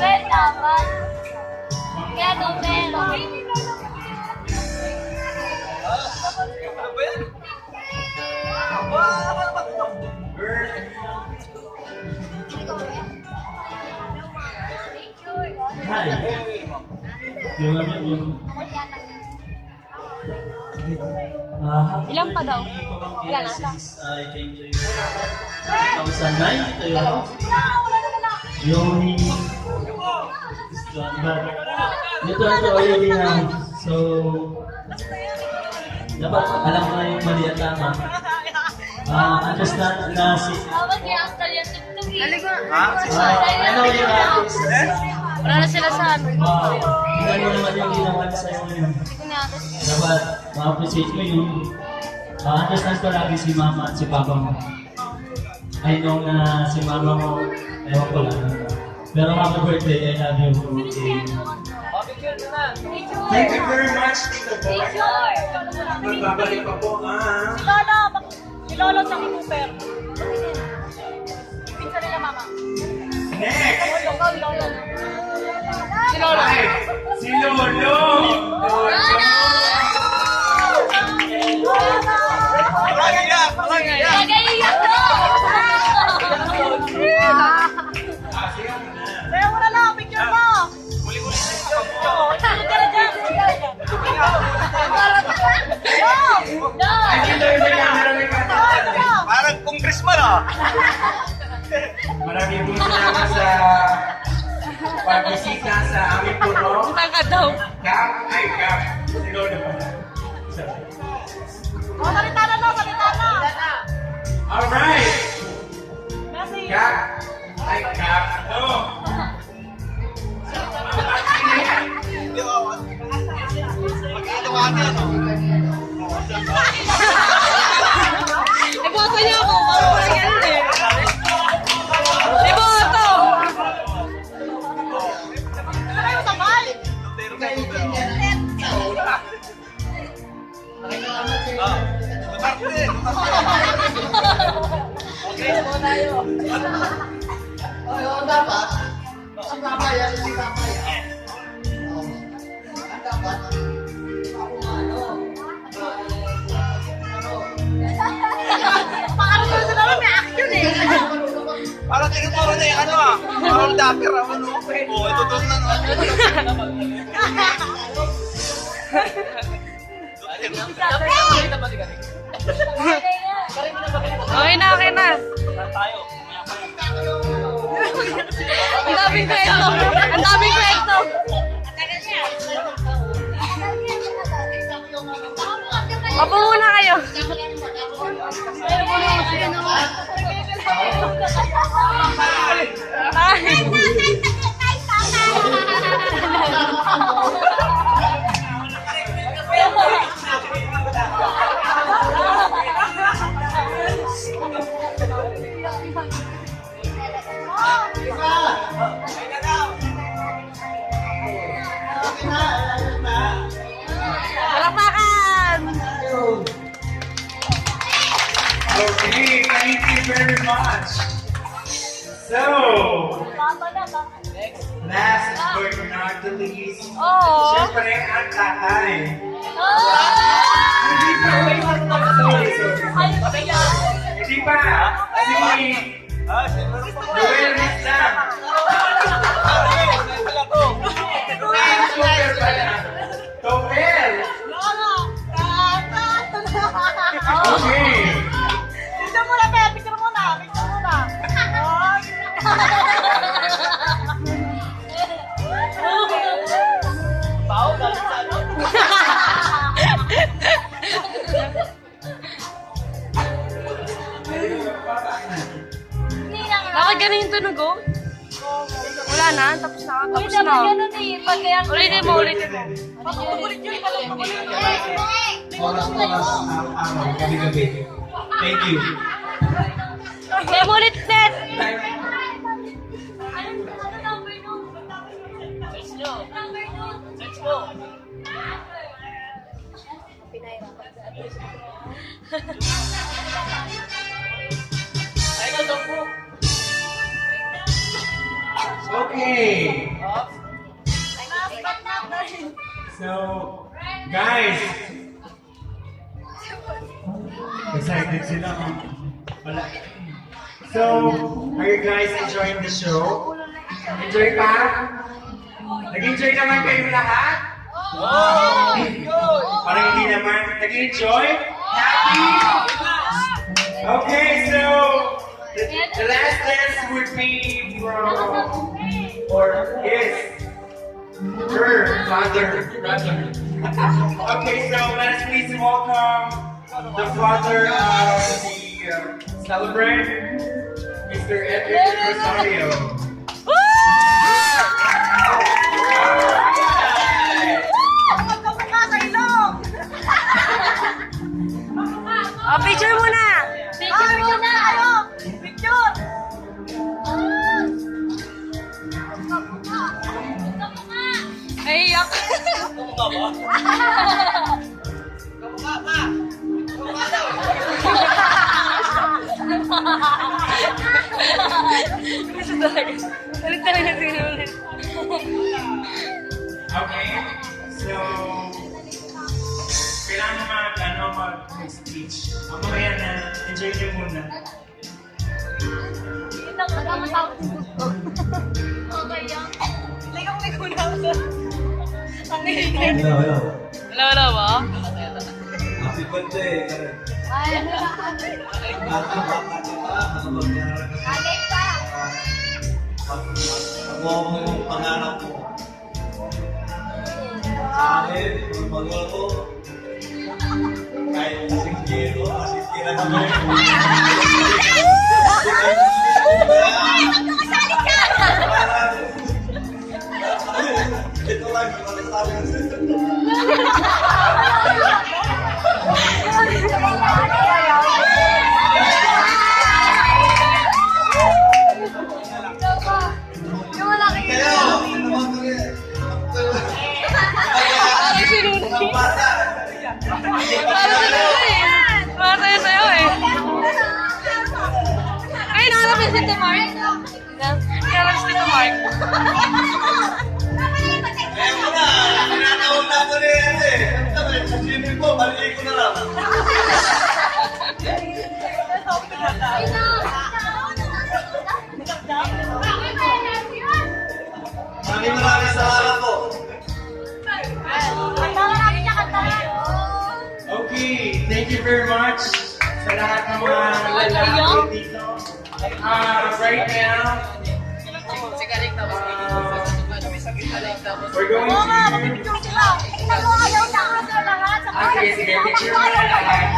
Well, dapat. Kaya Nobel. Hi. Yung ano yung... Ilan pa daw? Ilan na? I came to you. 2009 ito yun. Yung... Ito ang already na. So... Dapat alam ko na yung mali at tama. Understand na si... Tawag niya ang talya tuktok eh. I know you artist. Wala na sila sa ano. Tingnan mo naman yung ginawa niya sa'yo ngayon. Hindi ko niya Dapat ma-appreciate mo yung understand ko lagi si mama at si papa mo. I know na si mama mo, ewan ko lang. Pero happy birthday, I love you. Okay. Thank you very much, Tito Boy. Magbabalik pa po, Si Lolo sa Cooper. Pinsa nila mama. Next! Si Lolo. Ay, si Lolo! Nag-iiyak ko! Kaya wala lang, picture mo. Ay, dito yung may camera, may camera. Parang congressman ah! Maraming salamat sa pagbisita sa aming puro. Tangkad daw. Kap, ay Kap. Si Lolo pala. Salita na. Alright! Merci. Kap, ay Kap. Oh. Iboto niyo ako. Parang ganun eh. Iboto. Ano kayo sabay? Parang doon sa naman may action eh. Parang tinuturo na yung ano ah! Parang dapper ah! Ano? Oo, ito doon na Okay na. Ang daming kwento. Opo muna kayo. Palakpakan! Okay, thank you very much. So, last but not the least, Oo. siyempre ang tatay. Oh! Hindi pa, sorry. Hindi pa, si Noel Rizal. Super pala. Noel. Okay. Picture muna, Pe. Picture muna. Bakit ganun yung tunog, oh? Wala na, tapos na. Uy, dapat ganun eh. Pag kaya... Ulitin mo. Oras araw, gabi-gabi. Thank you. Kaya mo ulit, Ned. Ano number nun? Search nyo! Number nun? Search mo! Ay, ito, 10. Okay. Okay. So, guys. Excited sila. Wala. So, are you guys enjoying the show? Enjoy pa? Nag-enjoy naman kayo lahat? Parang hindi naman. Nag-enjoy? Happy? Okay, so the last dance would be from, or is, her father. Okay, so let's please welcome the father of the celebrant, Mr. Edwin Rosario. Oh, picture muna! Picture muna! Picture! Ay, yak! Gusto talaga. Ulit talaga sinulit. Okay, so kailangan mag-speech. Ang mamaya na, enjoy nyo muna. Yun ang nakakatawag sa gusto. Okay yan. Ligaw-ligaw na ako. Ang nilagay. Hello, hello. Wala ba? Happy birthday. Ay, ano na? Alay pa! Ako mo yung pangarap mo. Sa akin, yung magawa ko, kahit kasing kilo, kasing kila naman. Magkakasali ka! Ito lang, yung sabi Yung wala kayo. Parang sinulit. Parang sinulit. Parang sa'yo eh. Ay, nakalap si Tito Mark. Nakalap si Tito Mark. Ayaw ko na, pinatawag na ako ni Ate. Sa swimming pool, malilig ko na lang. Maraming salamat po. Okay, thank you very much sa lahat ng mga lalaki dito. Right now, we're going to... Okay, sige, picture mo na lahat.